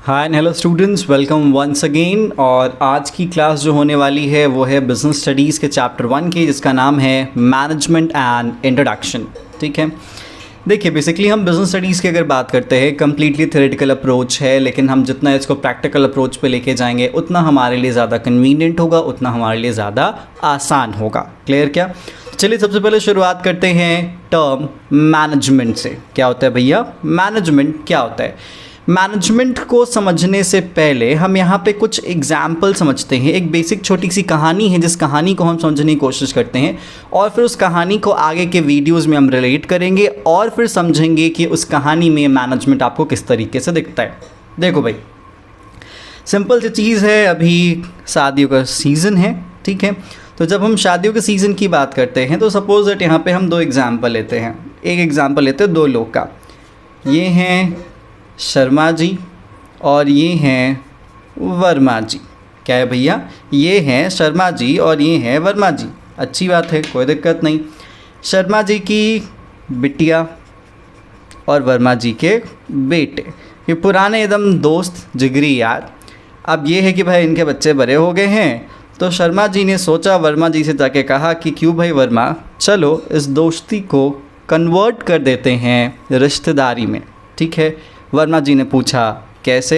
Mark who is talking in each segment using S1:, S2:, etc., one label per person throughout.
S1: Hi and hello students, welcome once again. और आज की क्लास जो होने वाली है वो है बिजनेस स्टडीज़ के चैप्टर 1 की, जिसका नाम है मैनेजमेंट एंड इंट्रोडक्शन। ठीक है, देखिए बेसिकली हम बिजनेस स्टडीज़ की अगर बात करते हैं कम्प्लीटली थ्योरेटिकल अप्रोच है, लेकिन हम जितना इसको प्रैक्टिकल अप्रोच पे लेके जाएंगे उतना हमारे लिए ज़्यादा कन्वीनियंट होगा, उतना हमारे लिए ज़्यादा आसान होगा। क्लियर क्या? चलिए सबसे पहले शुरुआत करते हैं टर्म मैनेजमेंट से। क्या होता है भैया मैनेजमेंट? क्या होता है मैनेजमेंट को समझने से पहले हम यहाँ पे कुछ एग्जाम्पल समझते हैं। एक बेसिक छोटी सी कहानी है जिस कहानी को हम समझने की कोशिश करते हैं और फिर उस कहानी को आगे के वीडियोस में हम रिलेट करेंगे और फिर समझेंगे कि उस कहानी में मैनेजमेंट आपको किस तरीके से दिखता है। देखो भाई, सिंपल सी चीज़ है, अभी शादियों का सीज़न है। ठीक है, तो जब हम शादियों के सीज़न की बात करते हैं तो सपोज दैट यहाँ पे हम दो एग्जाम्पल लेते हैं। एक एग्जाम्पल लेते हैं दो लोग का, ये हैं शर्मा जी और ये हैं वर्मा जी। क्या है भैया? ये हैं शर्मा जी और ये हैं वर्मा जी। अच्छी बात है, कोई दिक्कत नहीं। शर्मा जी की बिटिया और वर्मा जी के बेटे, ये पुराने एकदम दोस्त जिगरी यार। अब ये है कि भाई इनके बच्चे बड़े हो गए हैं, तो शर्मा जी ने सोचा वर्मा जी से जाके कहा कि क्यों भाई वर्मा, चलो इस दोस्ती को कन्वर्ट कर देते हैं रिश्तेदारी में। ठीक है, वर्मा जी ने पूछा कैसे?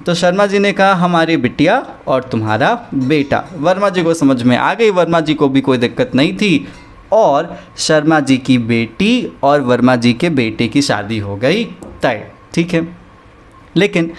S1: तो शर्मा जी ने कहा हमारी बिटिया और तुम्हारा बेटा। वर्मा जी को समझ में आ गई, वर्मा जी को भी कोई दिक्कत नहीं थी और शर्मा जी की बेटी और वर्मा जी के बेटे की शादी हो गई तय। ठीक है, लेकिन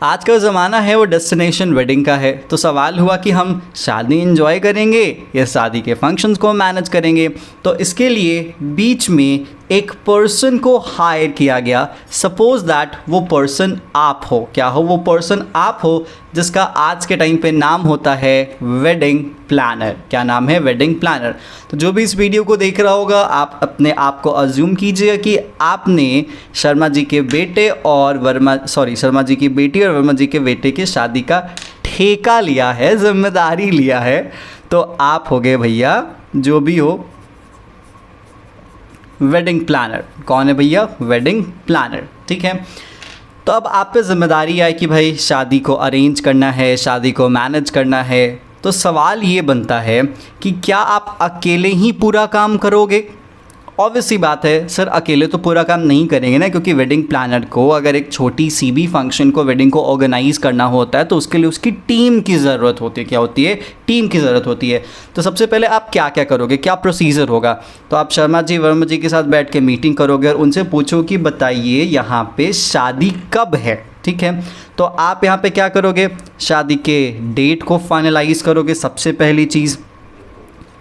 S1: आज का ज़माना है वो डेस्टिनेशन वेडिंग का है, तो सवाल हुआ कि हम शादी एंजॉय करेंगे या शादी के फंक्शंस को मैनेज करेंगे। तो इसके लिए बीच में एक पर्सन को हायर किया गया। सपोज दैट वो पर्सन आप हो। क्या हो? वो पर्सन आप हो, जिसका आज के टाइम पे नाम होता है वेडिंग प्लानर। क्या नाम है? Wedding planner. तो जो भी इस वीडियो को देख रहा होगा, आप अपने आप को अज्यूम कीजिएगा कि आपने शर्मा जी के बेटे और शर्मा जी की बेटी और वर्मा जी के बेटे की शादी का ठेका लिया है, जिम्मेदारी लिया है। तो आप हो गए भैया जो भी हो वेडिंग प्लानर। कौन है भैया? Wedding planner. ठीक है, तो अब आप पे जिम्मेदारी आई कि भाई शादी को अरेंज करना है, शादी को मैनेज करना है। तो सवाल ये बनता है कि क्या आप अकेले ही पूरा काम करोगे? ऑब्वियस सी बात है सर, अकेले तो पूरा काम नहीं करेंगे ना, क्योंकि वेडिंग प्लानर को अगर एक छोटी सी भी फंक्शन को, वेडिंग को ऑर्गेनाइज़ करना होता है तो उसके लिए उसकी टीम की ज़रूरत होती है। क्या होती है? टीम की ज़रूरत होती है। तो सबसे पहले आप क्या क्या करोगे, क्या प्रोसीजर होगा? तो आप शर्मा जी वर्मा जी के साथ बैठ के मीटिंग करोगे और उनसे पूछो कि बताइए यहाँ पे शादी कब है। ठीक है, तो आप यहाँ पे क्या करोगे? शादी के डेट को फाइनलाइज करोगे सबसे पहली चीज़।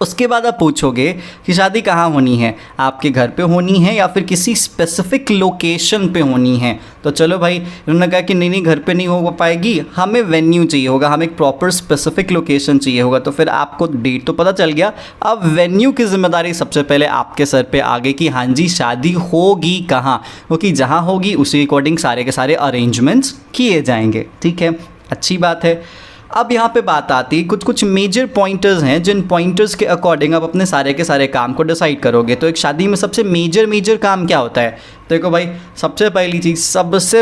S1: उसके बाद आप पूछोगे कि शादी कहाँ होनी है, आपके घर पे होनी है या फिर किसी स्पेसिफिक लोकेशन पे होनी है। तो चलो भाई, उन्होंने कहा कि नहीं घर पे नहीं हो पाएगी, हमें वेन्यू चाहिए होगा, हमें एक प्रॉपर स्पेसिफिक लोकेशन चाहिए होगा। तो फिर आपको डेट तो पता चल गया, अब वेन्यू की जिम्मेदारी सबसे पहले आपके सर पे आ गई कि हाँ जी शादी होगी कहाँ, क्योंकि जहाँ होगी उसी अकॉर्डिंग सारे के सारे अरेंजमेंट्स किए जाएंगे। ठीक है, अच्छी बात है। अब यहाँ पे बात आती है कुछ मेजर पॉइंटर्स हैं, जिन पॉइंटर्स के अकॉर्डिंग आप अपने सारे के सारे काम को डिसाइड करोगे। तो एक शादी में सबसे मेजर काम क्या होता है? देखो भाई, सबसे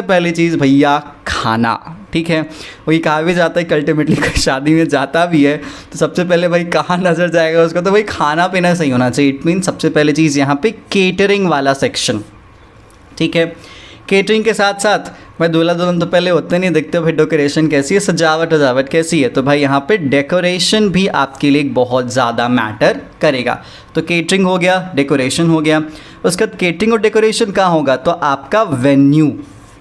S1: पहली चीज़ भैया खाना। ठीक है, वही कहा भी जाता है कि अल्टीमेटली शादी में जाता भी है तो सबसे पहले भाई कहाँ नज़र जाएगा उसका? तो भाई खाना पीना सही होना चाहिए। इट मीन सबसे पहले चीज़ यहाँ पे केटरिंग वाला सेक्शन। ठीक है, केटरिंग के साथ साथ भाई दूल्हा दुल्हन तो पहले होते नहीं, देखते हो भाई डेकोरेशन कैसी है, सजावट कैसी है। तो भाई यहाँ पे डेकोरेशन भी आपके लिए बहुत ज़्यादा मैटर करेगा। तो केटरिंग हो गया, डेकोरेशन हो गया। उसके बाद केटरिंग और डेकोरेशन कहाँ होगा? तो आपका वेन्यू।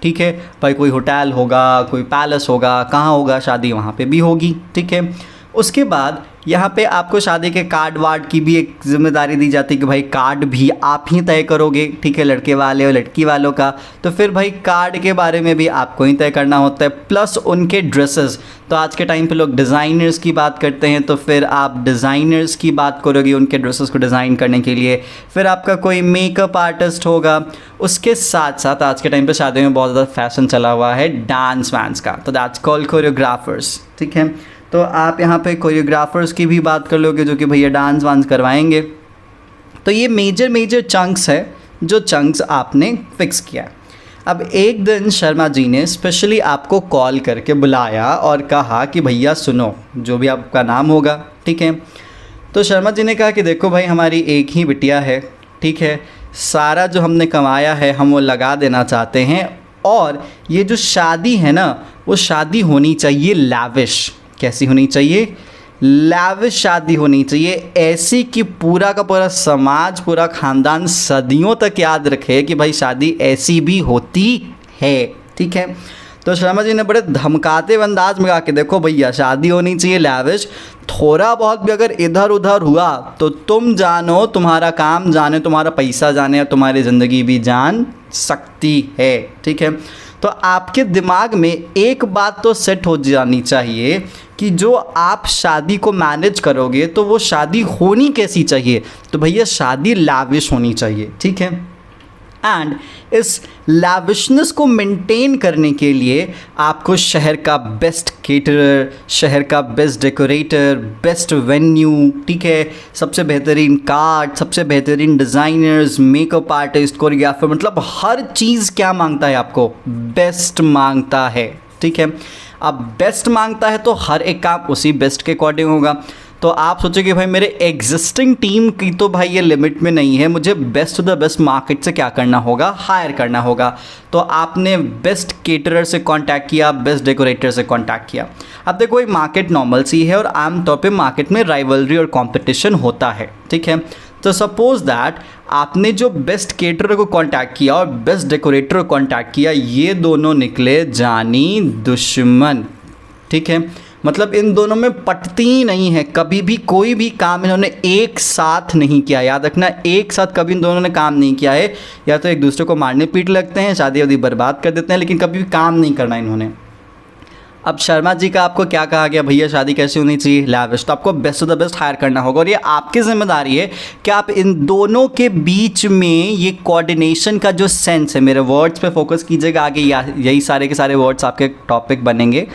S1: ठीक है भाई, कोई होटल होगा, कोई पैलेस होगा, कहाँ होगा शादी, वहाँ पे भी होगी। ठीक है, उसके बाद यहाँ पे आपको शादी के कार्ड वार्ड की भी एक जिम्मेदारी दी जाती है कि भाई कार्ड भी आप ही तय करोगे। ठीक है, लड़के वाले और लड़की वालों का। तो फिर भाई कार्ड के बारे में भी आपको ही तय करना होता है, प्लस उनके ड्रेसेस। तो आज के टाइम पे लोग डिज़ाइनर्स की बात करते हैं, तो फिर आप डिज़ाइनर्स की बात करोगे उनके ड्रेसेस को डिज़ाइन करने के लिए। फिर आपका कोई मेकअप आर्टिस्ट होगा। उसके साथ साथ आज के टाइम पे शादी में बहुत ज़्यादा फैशन चला हुआ है डांस वांस का, तो दैट्स कॉल्ड कोरियोग्राफर्स। ठीक है, तो आप यहाँ पे कोरियोग्राफर्स की भी बात कर लोगे जो कि भैया डांस वांस करवाएंगे। तो ये मेजर चंक्स है जो चंक्स आपने फिक्स किया है। अब एक दिन शर्मा जी ने स्पेशली आपको कॉल करके बुलाया और कहा कि भैया सुनो, जो भी आपका नाम होगा, ठीक है। तो शर्मा जी ने कहा कि देखो भाई, हमारी एक ही बिटिया है, ठीक है, सारा जो हमने कमाया है हम वो लगा देना चाहते हैं, और ये जो शादी है ना, वो शादी होनी चाहिए लैविश। कैसी होनी चाहिए? लैविश शादी होनी चाहिए, ऐसी कि पूरा का पूरा समाज, पूरा ख़ानदान सदियों तक याद रखे कि भाई शादी ऐसी भी होती है, ठीक है। तो शर्मा जी ने बड़े धमकाते हुए अंदाज में कहा कि देखो भैया, शादी होनी चाहिए लैविश, थोड़ा बहुत भी अगर इधर उधर हुआ तो तुम जानो, तुम्हारा काम जाने, तुम्हारा पैसा जाने, या तुम्हारी ज़िंदगी भी जान सकती है, ठीक है। तो आपके दिमाग में एक बात तो सेट हो जानी चाहिए कि जो आप शादी को मैनेज करोगे तो वो शादी होनी कैसी चाहिए। तो भैया शादी लाविश होनी चाहिए, ठीक है। एंड इस लाविशनेस को मेंटेन करने के लिए आपको शहर का बेस्ट केटरर, शहर का बेस्ट डेकोरेटर, बेस्ट वेन्यू, ठीक है, सबसे बेहतरीन कार्ड, सबसे बेहतरीन डिज़ाइनर्स, मेकअप आर्टिस्ट, कोरियोग्राफर, मतलब हर चीज़ क्या मांगता है आपको? बेस्ट मांगता है, ठीक है। अब बेस्ट मांगता है तो हर एक काम उसी बेस्ट के अकॉर्डिंग होगा। तो आप सोचोगे भाई मेरे एग्जिस्टिंग टीम की तो भाई ये लिमिट में नहीं है, मुझे best to the best market से क्या करना होगा? हायर करना होगा। तो आपने बेस्ट केटरर से कांटेक्ट किया, बेस्ट डेकोरेटर से कांटेक्ट किया। अब देखो ये मार्केट नॉर्मल सी है और आमतौर पे मार्केट में राइवलरी और कंपटीशन होता है, ठीक है। तो सपोज दैट आपने जो बेस्ट केटरर को कांटेक्ट किया और बेस्ट डेकोरेटर को कांटेक्ट किया, ये दोनों निकले जानी दुश्मन, ठीक है। मतलब इन दोनों में पटती ही नहीं है, कभी भी कोई भी काम इन्होंने एक साथ नहीं किया। याद रखना, एक साथ कभी इन दोनों ने काम नहीं किया है। या तो एक दूसरे को मारने पीट लगते हैं, शादी वादी बर्बाद कर देते हैं, लेकिन कभी भी काम नहीं करना इन्होंने। अब शर्मा जी का आपको क्या कहा गया, भैया शादी कैसी होनी चाहिए? लैविश। तो आपको best to the best hire करना होगा और ये आपकी जिम्मेदारी है कि आप इन दोनों के बीच में ये कोऑर्डिनेशन का जो सेंस है, मेरे वर्ड्स पे फोकस कीजिएगा, आगे यही सारे के सारे वर्ड्स आपके टॉपिक बनेंगे।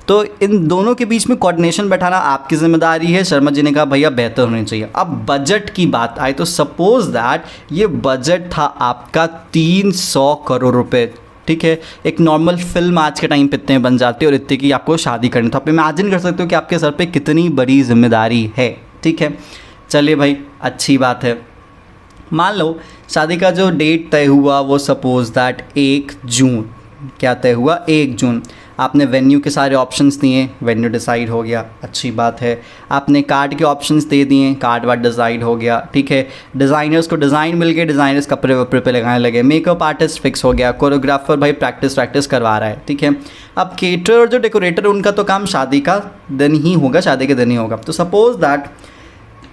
S1: तो इन दोनों के बीच में कोऑर्डिनेशन बैठाना आपकी जिम्मेदारी है। शर्मा जी ने कहा भैया बेहतर होनी चाहिए। अब बजट की बात आए तो सपोज दैट ये बजट था आपका 300 करोड़ रुपए, ठीक है। एक नॉर्मल फिल्म आज के टाइम पे इतने बन जाती है और इतने की आपको शादी करनी, तो आप इमेजिन कर सकते हो कि आपके सर पे कितनी बड़ी जिम्मेदारी है, ठीक है। चलिए भाई, अच्छी बात है। मान लो शादी का जो डेट तय हुआ वो सपोज दैट 1 जून। क्या तय हुआ? 1 जून। आपने वेन्यू के सारे ऑप्शंस दिए, वेन्यू डिसाइड हो गया, अच्छी बात है। आपने कार्ड के ऑप्शंस दे दिए, कार्ड वार्ड डिसाइड हो गया, ठीक है। डिज़ाइनर्स को डिज़ाइन मिल गए, डिज़ाइनर्स कपड़े वपड़े पे लगाने लगे, मेकअप आर्टिस्ट फिक्स हो गया, कोरियोग्राफर भाई प्रैक्टिस करवा रहा है, ठीक है। अब केटर और जो डेकोरेटर, उनका तो काम शादी का दिन ही होगा, शादी के दिन ही होगा। तो सपोज दैट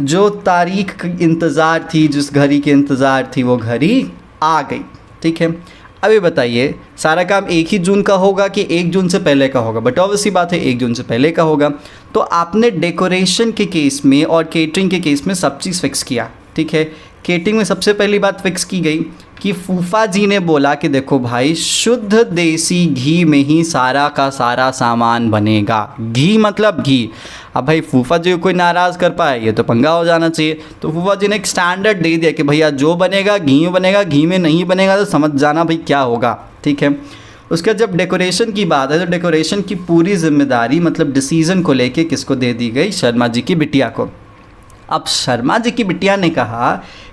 S1: जो तारीख की इंतज़ार थी, जिस घड़ी की इंतज़ार थी, वो घड़ी आ गई, ठीक है। अभी बताइए सारा काम 1 ही जून का होगा कि 1 जून से पहले का होगा? बट ऑब्वियसली बात है 1 जून से पहले का होगा। तो आपने डेकोरेशन के केस में और केटरिंग के केस में सब चीज़ फिक्स किया, ठीक है। केटरिंग में सबसे पहली बात फिक्स की गई कि फूफा जी ने बोला कि देखो भाई, शुद्ध देसी घी में ही सारा का सारा सामान बनेगा। घी मतलब घी। अब भाई फूफा जी को कोई नाराज़ कर पाए, ये तो पंगा हो जाना चाहिए। तो फूफा जी ने एक स्टैंडर्ड दे दिया कि भैया जो बनेगा घी में बनेगा, घी में नहीं बनेगा तो समझ जाना भाई क्या होगा, ठीक है। उसके बाद जब डेकोरेशन की बात है तो डेकोरेशन की पूरी जिम्मेदारी मतलब डिसीज़न को लेके किसको दे दी गई? शर्मा जी की बिटिया को। अब शर्मा जी की बिटिया ने कहा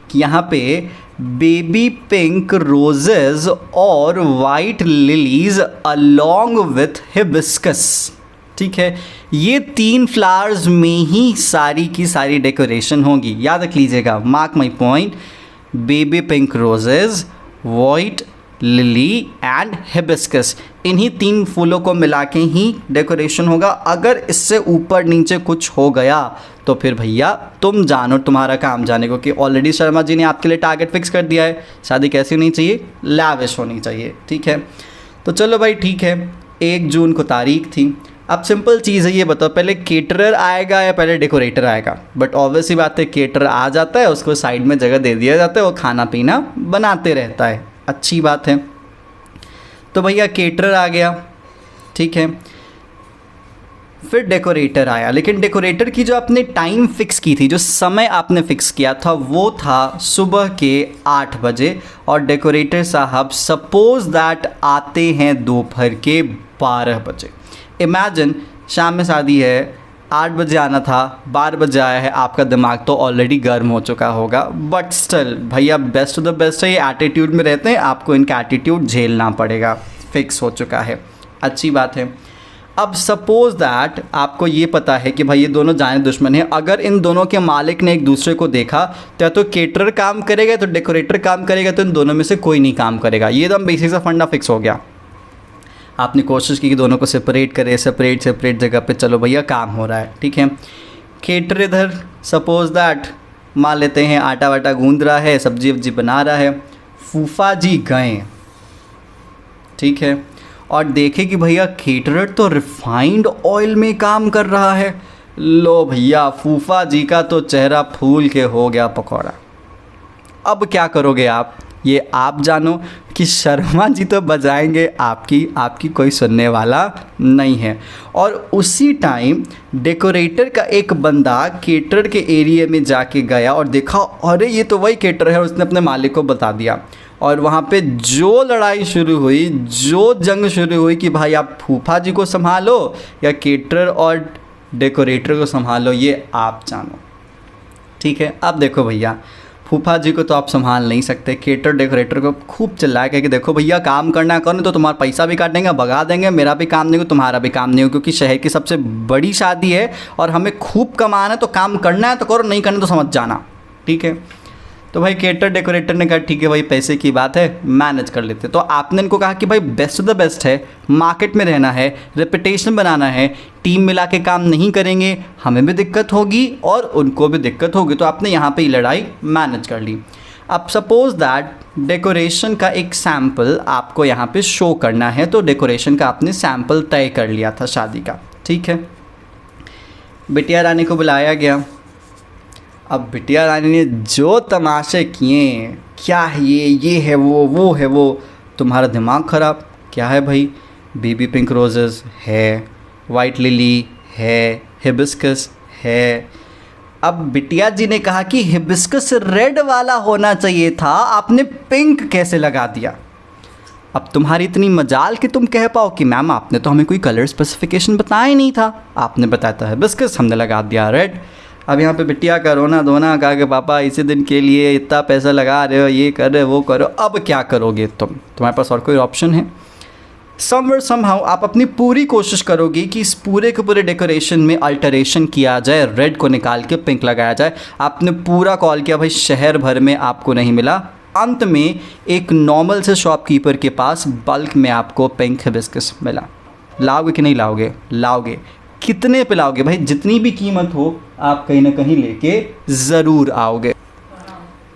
S1: कि यहाँ पे बेबी पिंक रोजेज और white lilies along with hibiscus, ठीक है, ये 3 फ्लावर्स में ही सारी की सारी डेकोरेशन होगी। याद रख लीजिएगा, mark my point, baby pink roses, white lily and hibiscus, इन्हीं 3 फूलों को मिला के ही डेकोरेशन होगा। अगर इससे ऊपर नीचे कुछ हो गया तो फिर भैया तुम जानो, तुम्हारा काम जाने को, कि ऑलरेडी शर्मा जी ने आपके लिए टारगेट फिक्स कर दिया है। शादी कैसी होनी चाहिए? लैविश होनी चाहिए, ठीक है। तो चलो भाई ठीक है, 1 जून को तारीख थी। अब सिंपल चीज़ है, ये बताओ पहले केटरर आएगा या पहले डेकोरेटर आएगा? बट ऑब्वियसली बात है केटरर आ जाता है, उसको साइड में जगह दे दिया जाता है, वो खाना पीना बनाते रहता है, अच्छी बात है। तो भैया केटरर आ गया, ठीक है। फिर डेकोरेटर आया, लेकिन डेकोरेटर की जो आपने टाइम फिक्स की थी, जो समय आपने फिक्स किया था, वो था सुबह के 8 बजे, और डेकोरेटर साहब सपोज दैट आते हैं दोपहर के 12 बजे। इमेजिन शाम में शादी है, 8 बजे आना था, 12 बजे आया है, आपका दिमाग तो ऑलरेडी गर्म हो चुका होगा, बट स्टिल भैया बेस्ट ऑफ द बेस्ट है, ये एटीट्यूड में रहते हैं, आपको इनका एटीट्यूड झेलना पड़ेगा, फिक्स हो चुका है, अच्छी बात है। अब सपोज़ दैट आपको ये पता है कि भाई ये दोनों जाने दुश्मन हैं, अगर इन दोनों के मालिक ने एक दूसरे को देखा तो केटरर काम करेगा, तो डेकोरेटर काम करेगा, तो इन दोनों में से कोई नहीं काम करेगा। ये एकदम बेसिक सा फंडा फिक्स हो गया। आपने कोशिश की कि दोनों को सेपरेट करे, सेपरेट जगह पे चलो भैया काम हो रहा है, ठीक है। केटर इधर सपोज़ दैट मान लेते हैं आटा वाटा गूंद रहा है, सब्जी वब्जी बना रहा है, फूफा जी गए, ठीक है, और देखे कि भैया केटरर तो रिफाइंड ऑयल में काम कर रहा है। लो भैया फूफा जी का तो चेहरा फूल के हो गया पकौड़ा। अब क्या करोगे आप, ये आप जानो कि शर्मा जी तो बजाएंगे आपकी कोई सुनने वाला नहीं है। और उसी टाइम डेकोरेटर का एक बंदा केटर के एरिया में जाके गया और देखा अरे ये तो वही केटर है, उसने अपने मालिक को बता दिया। और वहाँ पे जो लड़ाई शुरू हुई, जो जंग शुरू हुई कि भाई आप फूफा जी को संभालो या केटर और डेकोरेटर को संभालो, ये आप जानो, ठीक है। अब देखो भैया फूफा जी को तो आप संभाल नहीं सकते, केटर डेकोरेटर को खूब चिल्लाया कि देखो भैया काम करना करो, तो तुम्हारा पैसा भी काटेंगे, भगा देंगे, मेरा भी काम नहीं हो, तुम्हारा भी काम नहीं हो, क्योंकि शहर की सबसे बड़ी शादी है और हमें खूब कमाना है, तो काम करना है तो करो, नहीं करना तो समझ जाना, ठीक है। तो भाई केटर डेकोरेटर ने कहा ठीक है भाई पैसे की बात है, मैनेज कर लेते। तो आपने इनको कहा कि भाई बेस्ट ऑफ द बेस्ट है, मार्केट में रहना है, रेपुटेशन बनाना है, टीम मिला के काम नहीं करेंगे हमें भी दिक्कत होगी और उनको भी दिक्कत होगी, तो आपने यहाँ पे ये लड़ाई मैनेज कर ली। अब सपोज़ दैट डेकोरेशन का एक सैम्पल आपको यहाँ पे शो करना है, तो डेकोरेशन का आपने सैम्पल तय कर लिया था शादी का, ठीक है। बिटिया रानी को बुलाया गया। अब बिटिया रानी ने जो तमाशे किए, क्या है ये है वो है वो, तुम्हारा दिमाग ख़राब, क्या है भाई, बेबी पिंक रोजेस है, वाइट लिली है, हिबिस्कस है। अब बिटिया जी ने कहा कि हिबिस्कस रेड वाला होना चाहिए था, आपने पिंक कैसे लगा दिया। अब तुम्हारी इतनी मजाल कि तुम कह पाओ कि मैम आपने तो हमें कोई कलर स्पेसिफिकेशन बताया ही नहीं था, आपने बताया था हिबिस्कस, हमने लगा दिया रेड। अब यहाँ पे बिटिया का रोना धोना, कहा कि पापा इसी दिन के लिए इतना पैसा लगा रहे हो, ये कर रहे हो वो करो, अब क्या करोगे तुम्हारे पास और कोई ऑप्शन है। समवेयर समहाउ आप अपनी पूरी कोशिश करोगे कि इस पूरे के पूरे डेकोरेशन में अल्टरेशन किया जाए, रेड को निकाल के पिंक लगाया जाए। आपने पूरा कॉल किया भाई, शहर भर में आपको नहीं मिला। अंत में एक नॉर्मल से शॉपकीपर के पास बल्क में आपको पिंक हिबिस्कस मिला। लाओगे कि नहीं लाओगे? लाओगे। कितने पे लाओगे भाई? जितनी भी कीमत हो आप कहीं ना कहीं लेके ज़रूर आओगे।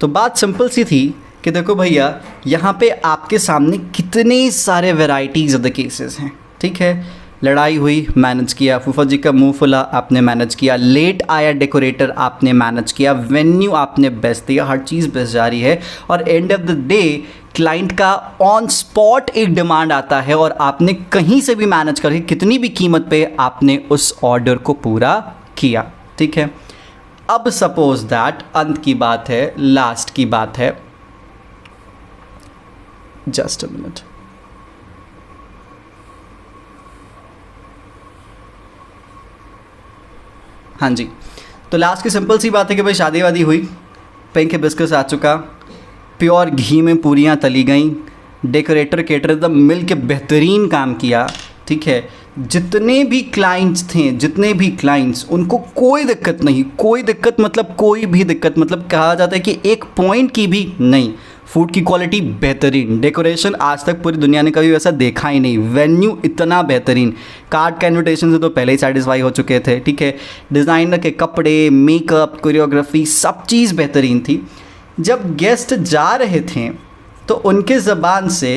S1: तो बात सिंपल सी थी कि देखो भैया यहाँ पे आपके सामने कितने सारे वैरायटीज़ ऑफ द केसेस हैं, ठीक है। लड़ाई हुई, मैनेज किया, फूफा जी का मुंह फुला, आपने मैनेज किया, लेट आया डेकोरेटर, आपने मैनेज किया, वेन्यू आपने बेस्ट दिया, हर चीज़ बेस्ट जा रही है। और end of the day client का ऑन स्पॉट एक डिमांड आता है और आपने कहीं से भी मैनेज करके कितनी भी कीमत पे आपने उस ऑर्डर को पूरा किया, ठीक है। अब सपोज दैट अंत की बात है, लास्ट की बात है, जस्ट अ मिनट। हाँ जी, तो लास्ट की सिंपल सी बात है कि भाई शादी वादी हुई, पिंक हिबिस्कस आ चुका, प्योर घी में पूरियाँ तली गई, डेकोरेटर केटर एकदम मिल के बेहतरीन काम किया, ठीक है। जितने भी क्लाइंट्स थे, जितने भी क्लाइंट्स, उनको कोई दिक्कत नहीं, कोई दिक्कत मतलब कोई भी दिक्कत, मतलब कहा जाता है कि एक पॉइंट की भी नहीं। फूड की क्वालिटी बेहतरीन, डेकोरेशन आज तक पूरी दुनिया ने कभी वैसा देखा ही नहीं, वेन्यू इतना बेहतरीन, कार्ड का इन्विटेशन से तो पहले ही सेटिस्फाई हो चुके थे, ठीक है। डिज़ाइनर के कपड़े, मेकअप, कोरियोग्राफी, सब चीज़ बेहतरीन थी। जब गेस्ट जा रहे थे तो उनके ज़बान से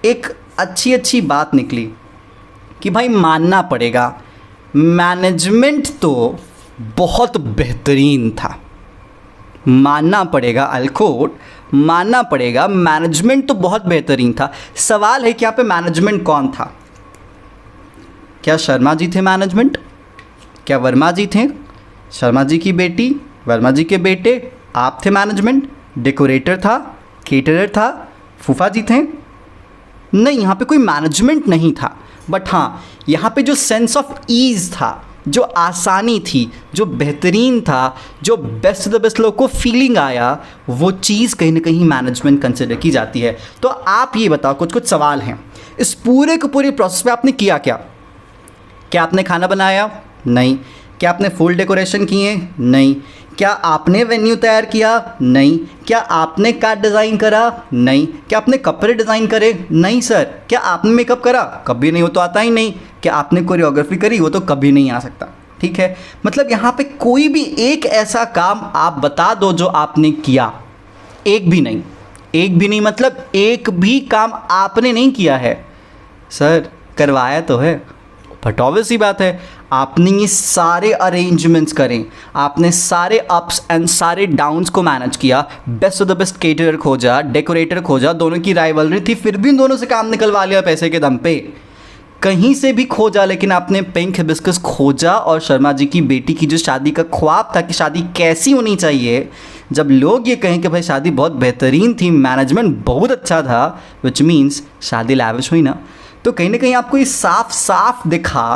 S1: एक अच्छी अच्छी बात निकली कि भाई मानना पड़ेगा मैनेजमेंट तो बहुत बेहतरीन था, मानना पड़ेगा, अलकोट मानना पड़ेगा, मैनेजमेंट तो बहुत बेहतरीन था। सवाल है कि यहाँ पे मैनेजमेंट कौन था? क्या शर्मा जी थे मैनेजमेंट? क्या वर्मा जी थे? शर्मा जी की बेटी, वर्मा जी के बेटे, आप थे मैनेजमेंट? डेकोरेटर था, केटरर था, फूफा जी थे? नहीं, यहाँ पे कोई मैनेजमेंट नहीं था। बट हाँ, यहाँ पे जो सेंस ऑफ ईज़ था, जो आसानी थी, जो बेहतरीन था, जो बेस्ट द बेस्ट लोग को फीलिंग आया, वो चीज़ कहीं ना कहीं मैनेजमेंट कंसिडर की जाती है। तो आप ये बताओ, कुछ कुछ सवाल हैं, इस पूरे के पूरे प्रोसेस में आपने किया क्या? क्या आपने खाना बनाया? नहीं। क्या आपने फुल डेकोरेशन किए? नहीं। क्या आपने वेन्यू तैयार किया? नहीं। क्या आपने कार्ड डिज़ाइन करा? नहीं। क्या आपने कपड़े डिज़ाइन करे? नहीं सर। क्या आपने मेकअप करा? कभी नहीं, वो तो आता ही नहीं। क्या आपने कोरियोग्राफी करी? वो तो कभी नहीं आ सकता। ठीक है, मतलब यहाँ पे कोई भी एक ऐसा काम आप बता दो जो आपने किया। एक भी नहीं, एक भी नहीं, मतलब एक भी काम आपने नहीं किया है। सर करवाया तो है, बट ऑब्वियस ही बात है, आपने ये सारे अरेंजमेंट्स करें, आपने सारे अप्स एंड सारे डाउन्स को मैनेज किया, best of the best caterer खोजा, डेकोरेटर खोजा, दोनों की राइवलरी थी, फिर भी इन दोनों से काम निकलवा लिया पैसे के दम पे। कहीं से भी खोजा, लेकिन आपने पिंक हिबिस्कस खोजा और शर्मा जी की बेटी की जो शादी का ख्वाब था कि शादी कैसी होनी चाहिए, जब लोग ये कहें कि भाई शादी बहुत बेहतरीन थी, मैनेजमेंट बहुत अच्छा था, विच मीन्स शादी लैविश हुई ना, तो कहीं ना कहीं आपको ये साफ साफ दिखा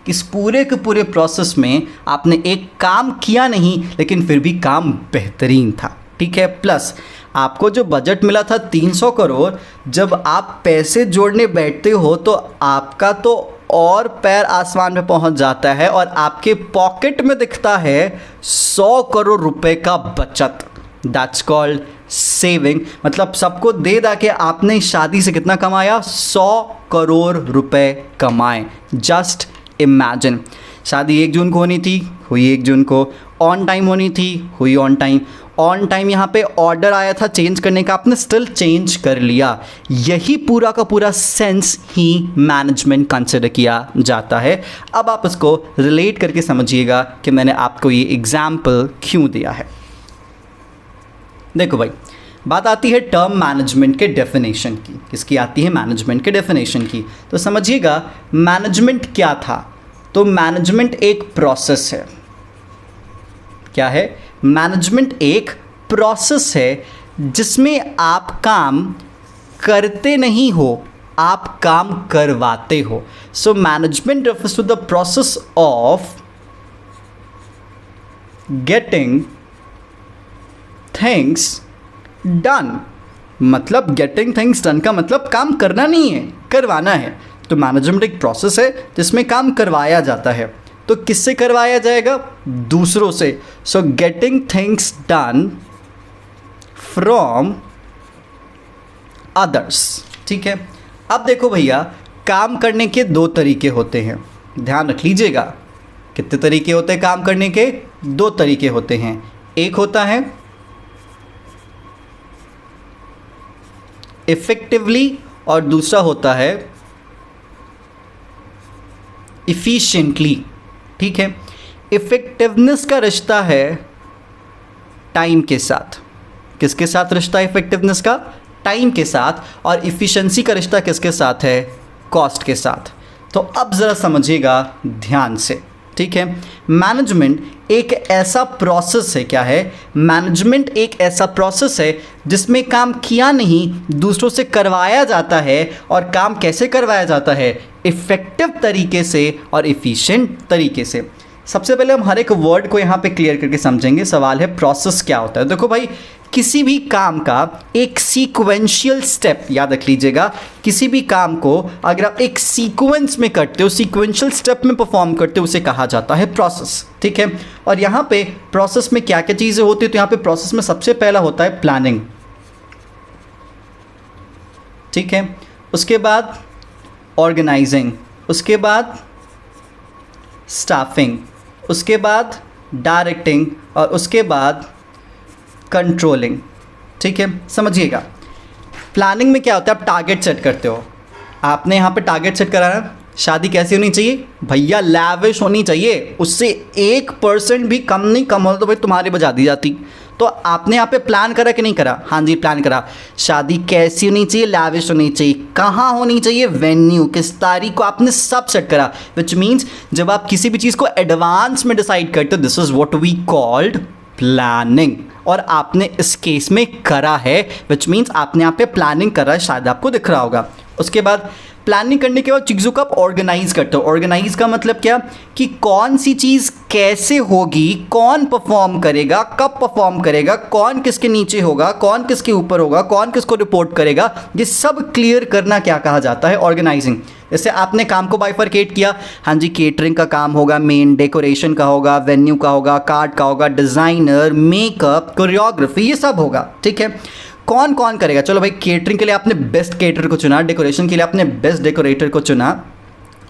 S1: कि इस पूरे के पूरे प्रोसेस में आपने एक काम किया नहीं, लेकिन फिर भी काम बेहतरीन था। ठीक है, प्लस आपको जो बजट मिला था 300 करोड़, जब आप पैसे जोड़ने बैठते हो तो आपका तो और पैर आसमान में पहुंच जाता है और आपके पॉकेट में दिखता है 100 करोड़ रुपए का बचत। That's called saving. मतलब सबको दे दा के आपने शादी से कितना कमाया? 100 करोड़ रुपए कमाए। जस्ट इमेजिन, शादी 1 जून को होनी थी, हुई 1 जून को। ऑन टाइम होनी थी, हुई ऑन टाइम। ऑन टाइम यहाँ पे ऑर्डर आया था चेंज करने का, आपने स्टिल चेंज कर लिया। यही पूरा का पूरा सेंस ही मैनेजमेंट कंसिडर किया जाता है। अब आप इसको रिलेट करके समझिएगा कि मैंने आपको ये एग्जाम्पल क्यों दिया है। देखो भाई, बात आती है टर्म मैनेजमेंट के डेफिनेशन की। किसकी आती है? मैनेजमेंट के डेफिनेशन की। तो समझिएगा मैनेजमेंट क्या था। तो मैनेजमेंट एक प्रोसेस है। क्या है? मैनेजमेंट एक प्रोसेस है जिसमें आप काम करते नहीं हो, आप काम करवाते हो। So management refers to the process of getting things done. मतलब गेटिंग थिंग्स डन का मतलब काम करना नहीं है, करवाना है। तो मैनेजमेंट एक प्रोसेस है जिसमें काम करवाया जाता है। तो किससे करवाया जाएगा? दूसरों से। So getting things done from others. ठीक है, अब देखो भैया, काम करने के 2 तरीके होते हैं। ध्यान रख लीजिएगा। कितने तरीके होते हैं काम करने के? 2 तरीके होते हैं। एक होता है इफेक्टिवली और दूसरा होता है इफिशिएंटली। ठीक है, इफेक्टिवनेस का रिश्ता है टाइम के साथ। किसके साथ रिश्ता है इफेक्टिवनेस का? टाइम के साथ। और इफ़िशेंसी का रिश्ता किसके साथ है? कॉस्ट के साथ। तो अब ज़रा समझिएगा ध्यान से। ठीक है, मैनेजमेंट एक ऐसा प्रोसेस है। क्या है? मैनेजमेंट एक ऐसा प्रोसेस है जिसमें काम किया नहीं, दूसरों से करवाया जाता है। और काम कैसे करवाया जाता है? इफ़ेक्टिव तरीके से और इफ़िशिएंट तरीके से। सबसे पहले हम हर एक वर्ड को यहाँ पे क्लियर करके समझेंगे। सवाल है प्रोसेस क्या होता है। देखो भाई, किसी भी काम का एक सीक्वेंशियल स्टेप याद रख लीजिएगा। किसी भी काम को अगर आप एक सीक्वेंस में करते हो, सीक्वेंशियल स्टेप में परफॉर्म करते हो, उसे कहा जाता है प्रोसेस। ठीक है, और यहाँ पे प्रोसेस में क्या क्या चीज़ें होती है? तो यहाँ पे प्रोसेस में सबसे पहला होता है प्लानिंग। ठीक है, उसके बाद ऑर्गेनाइजिंग, उसके बाद स्टाफिंग, उसके बाद डायरेक्टिंग और उसके बाद कंट्रोलिंग। ठीक है, समझिएगा। प्लानिंग में क्या होता है? आप टारगेट सेट करते हो। आपने यहाँ पे टारगेट सेट करा है, शादी कैसी होनी चाहिए भैया? लैविश होनी चाहिए। उससे 1% भी कम नहीं, कम हो तो भाई तुम्हारी बजा दी जाती। तो आपने यहाँ पे प्लान करा कि नहीं करा? हाँ जी प्लान करा। शादी कैसी होनी चाहिए? लैविश होनी चाहिए। कहाँ होनी चाहिए? वेन्यू, किस तारीख को, आपने सब सेट करा। विच मीन्स जब आप किसी भी चीज़ को एडवांस में डिसाइड करते हो, this is what we called planning. और आपने इस केस में करा है, विच मीन्स आपने यहाँ पे प्लानिंग करा है, शायद आपको दिख रहा होगा। उसके बाद प्लानिंग करने के बाद चीज़ों को आप ऑर्गेनाइज करते हो। ऑर्गेनाइज का मतलब क्या कि कौन सी चीज़ कैसे होगी, कौन परफॉर्म करेगा, कब परफॉर्म करेगा, कौन किसके नीचे होगा, कौन किसके ऊपर होगा, कौन किसको रिपोर्ट करेगा, ये सब क्लियर करना क्या कहा जाता है? ऑर्गेनाइजिंग। जैसे आपने काम को बाइफरकेट किया, हाँ जी केटरिंग का काम होगा, मेन डेकोरेशन का होगा, वेन्यू का होगा, कार्ड का होगा, डिज़ाइनर, मेकअप, कोरियोग्राफी, ये सब होगा। ठीक है, कौन कौन करेगा? चलो भाई केटरिंग के लिए आपने बेस्ट केटरर को चुना, डेकोरेशन के लिए आपने बेस्ट डेकोरेटर को चुना,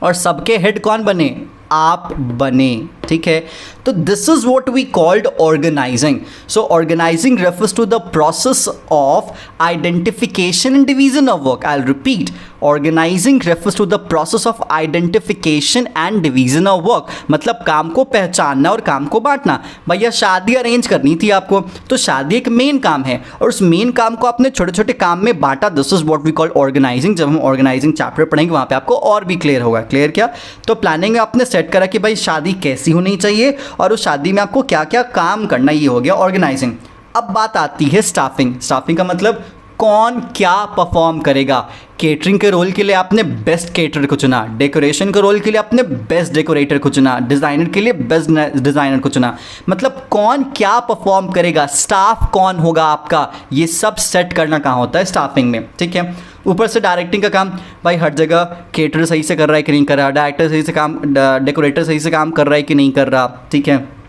S1: और सबके हेड कौन बने? आप बने। ठीक है, तो this is what we called organising. So organising refers to the process of identification and division of work. I will repeat, organising refers to the process of identification and division of work. मतलब काम को पहचानना और काम को बांटना। भैया शादी अरेंज करनी थी आपको, तो शादी एक मेन काम है और उस मेन काम को आपने छोटे छोटे काम में बांटा। This is what we call organising. जब हम ऑर्गेनाइजिंग चैप्टर पढ़ेंगे वहाँ पे आपको और भी क्लियर होगा। क्लियर क्या? तो प्लानिंग में आपने सेट करा कि भाई शादी कैसी होनी चाहिए और उस शादी में आपको क्या क्या काम करना, ये हो गया ऑर्गेनाइजिंग। अब बात आती है स्टाफिंग। स्टाफिंग का मतलब कौन क्या परफॉर्म करेगा। केटरिंग के रोल के लिए आपने बेस्ट केटरर को चुना, डेकोरेशन के रोल के लिए आपने बेस्ट डेकोरेटर को चुना, डिज़ाइनर के लिए बेस्ट डिज़ाइनर को चुना। मतलब कौन क्या परफॉर्म करेगा, स्टाफ कौन होगा आपका, ये सब सेट करना कहाँ होता है? स्टाफिंग में। ठीक है, ऊपर से डायरेक्टिंग का काम, भाई हर जगह केटरर सही से कर रहा है कि नहीं कर रहा, डायरेक्टर सही से काम, डेकोरेटर सही से काम कर रहा है कि नहीं कर रहा। ठीक है,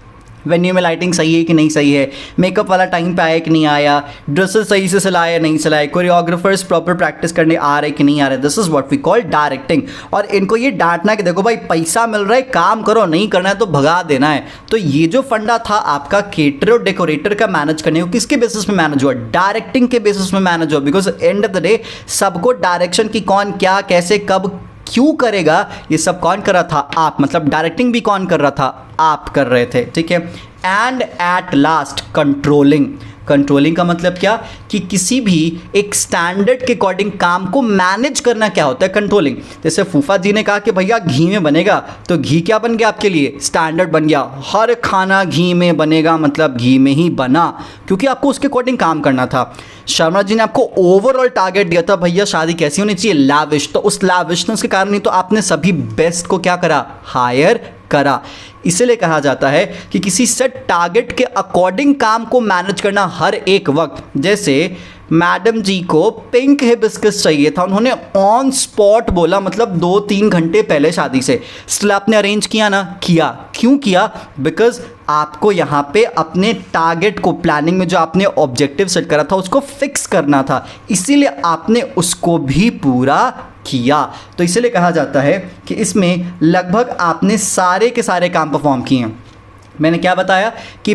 S1: वेन्यू में लाइटिंग सही है कि नहीं सही है, मेकअप वाला टाइम पे आया कि नहीं आया, ड्रेसेस सही से सिलाया नहीं सिलाए, कोरियोग्राफर्स प्रॉपर प्रैक्टिस करने आ रहे कि नहीं आ रहे। This is what we call directing. और इनको ये डांटना कि देखो भाई पैसा मिल रहा है, काम करो, नहीं करना है तो भगा देना है। तो ये जो फंडा था आपका केटर और डेकोरेटर का मैनेज करने को, किसके बेसिस में मैनेज हुआ? डायरेक्टिंग के बेसिस में मैनेज हुआ। Because end of the day सबको डायरेक्शन की कौन क्या कैसे कब क्यों करेगा, ये सब कौन कर रहा था? आप। मतलब डायरेक्टिंग भी कौन कर रहा था? आप कर रहे थे। ठीक है, and at last controlling. Controlling का मतलब क्या कि किसी भी एक स्टैंडर्ड के अकॉर्डिंग काम को मैनेज करना क्या होता है? कंट्रोलिंग। जैसे फूफा जी ने कहा कि भैया घी में बनेगा, तो घी क्या बन गया आपके लिए? स्टैंडर्ड बन गया। हर खाना घी में बनेगा, मतलब घी में ही बना, क्योंकि आपको उसके अकॉर्डिंग काम करना था। शर्मा जी ने आपको ओवरऑल टारगेट दिया था, भैया शादी कैसी होनी चाहिए? लैविश। तो उस लैविशनेस के कारण ही तो आपने सभी बेस्ट को क्या करा? हायर करा। इसीलिए कहा जाता है कि किसी सेट टारगेट के अकॉर्डिंग काम को मैनेज करना हर एक वक्त। जैसे मैडम जी को पिंक हिबिस्कस चाहिए था, उन्होंने ऑन स्पॉट बोला, मतलब 2-3 घंटे पहले शादी से। स्टिल आपने अरेंज किया ना? किया। क्यों किया? बिकॉज आपको यहाँ पे अपने टारगेट को, प्लानिंग में जो आपने ऑब्जेक्टिव सेट करा था उसको फिक्स करना था, इसीलिए आपने उसको भी पूरा किया। तो इसीलिए कहा जाता है कि इसमें लगभग आपने सारे के सारे काम परफॉर्म किए। मैंने क्या बताया कि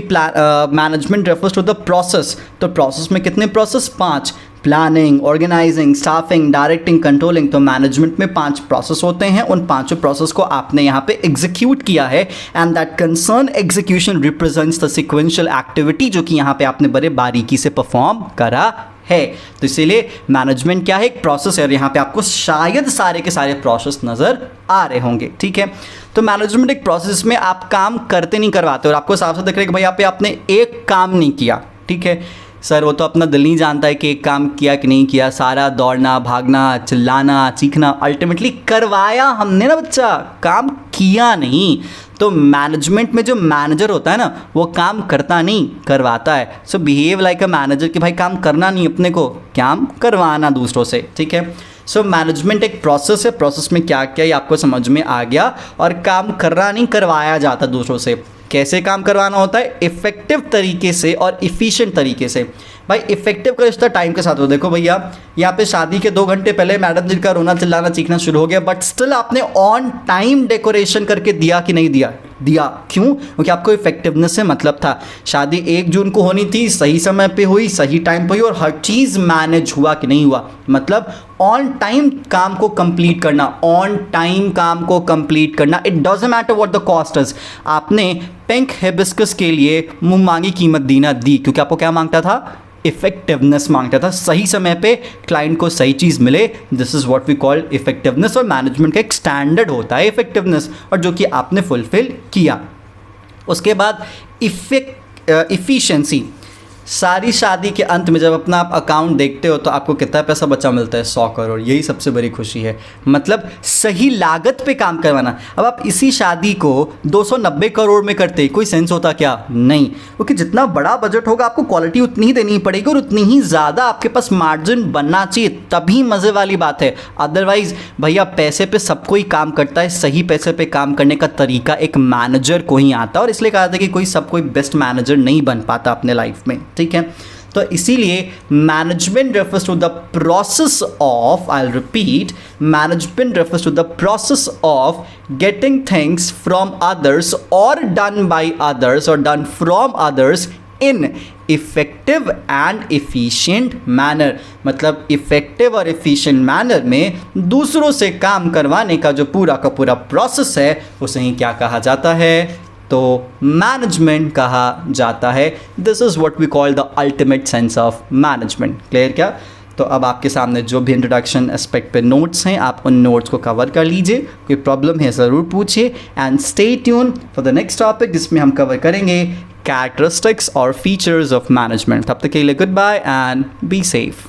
S1: management refers to the process. तो प्रोसेस में कितने process? 5। Planning, organising, staffing, directing, controlling. तो मैनेजमेंट में 5 प्रोसेस होते हैं। उन 5 प्रोसेस को आपने यहाँ पे एग्जीक्यूट किया है, and that concern execution represents the sequential activity, जो कि यहाँ पे आपने बड़े बारीकी से परफॉर्म करा है। तो इसीलिए मैनेजमेंट क्या है? एक प्रोसेस है। और यहाँ पे आपको शायद सारे के सारे प्रोसेस नज़र आ रहे होंगे। ठीक है, तो मैनेजमेंट एक प्रोसेस में आप काम करते नहीं करवाते, और आपको साफ साफ दिख रहा है कि भाई यहाँ पे आपने एक काम नहीं किया। ठीक है सर, वो तो अपना दिल नहीं जानता है कि एक काम किया कि नहीं किया, सारा दौड़ना, भागना, चिल्लाना, चीखना, अल्टीमेटली करवाया हमने ना बच्चा, काम किया नहीं। तो मैनेजमेंट में जो मैनेजर होता है ना, वो काम करता नहीं, करवाता है। सो बिहेव लाइक अ मैनेजर कि भाई काम करना नहीं, अपने को काम करवाना दूसरों से। ठीक है, सो मैनेजमेंट एक प्रोसेस है। प्रोसेस में क्या क्या ये आपको समझ में आ गया। और काम करना नहीं, करवाया जाता दूसरों से। कैसे काम करवाना होता है? इफ़ेक्टिव तरीके से और इफ़िशिएंट तरीके से। भाई इफ़ेक्टिव का रिश्ता टाइम के साथ हो। देखो भैया यहाँ पे शादी के 2 घंटे पहले मैडम जी का रोना चिल्लाना चीखना शुरू हो गया, बट स्टिल आपने ऑन टाइम डेकोरेशन करके दिया कि नहीं दिया? दिया। क्यों? क्योंकि आपको इफेक्टिवनेस से मतलब था। शादी 1 जून को होनी थी, सही समय पे हुई, सही टाइम पे हुई और हर चीज़ मैनेज हुआ कि नहीं हुआ, मतलब ऑन टाइम काम को कंप्लीट करना, ऑन टाइम काम को कंप्लीट करना। It doesn't matter what the cost is. आपने पिंक हिबिस्कस के लिए मुंह मांगी कीमत दी ना दी, क्योंकि आपको क्या मांगता था? इफेक्टिवनेस मांगता था, सही समय पे क्लाइंट को सही चीज़ मिले। This is what we call effectiveness. और मैनेजमेंट का एक स्टैंडर्ड होता है इफेक्टिवनेस, और जो कि आपने फुलफिल किया। उसके बाद इफ़िशिएंसी। सारी शादी के अंत में जब अपना आप अकाउंट देखते हो तो आपको कितना पैसा बचा मिलता है? 100 करोड़। यही सबसे बड़ी खुशी है, मतलब सही लागत पे काम करवाना। अब आप इसी शादी को 290 करोड़ में करते, कोई सेंस होता क्या? नहीं, क्योंकि जितना बड़ा बजट होगा आपको क्वालिटी उतनी ही देनी पड़ेगी और उतनी ही ज़्यादा आपके पास मार्जिन बनना चाहिए, तभी मज़े वाली बात है। अदरवाइज़ भैया पैसे पे सब कोई काम करता है, सही पैसे पे काम करने का तरीका एक मैनेजर को ही आता है। और इसलिए कहा था कि कोई बेस्ट मैनेजर नहीं बन पाता अपने लाइफ में, ठीक है। तो इसीलिए management refers to the process of, I will repeat, management refers to the process of getting things from others और डन बाय अदर्स और done from others in effective and efficient manner. मतलब effective और efficient manner में दूसरों से काम करवाने का जो पूरा का पूरा प्रोसेस है उसे ही क्या कहा जाता है? तो मैनेजमेंट कहा जाता है। This is what we call the ultimate sense of management. Clear क्या? तो अब आपके सामने जो भी इंट्रोडक्शन एस्पेक्ट पे नोट्स हैं, आप उन नोट्स को कवर कर लीजिए। कोई प्रॉब्लम है ज़रूर पूछिए, and stay tune for the next topic जिसमें हम कवर करेंगे कैरेक्टरिस्टिक्स और फीचर्स ऑफ मैनेजमेंट। तब तक के लिए goodbye and be safe.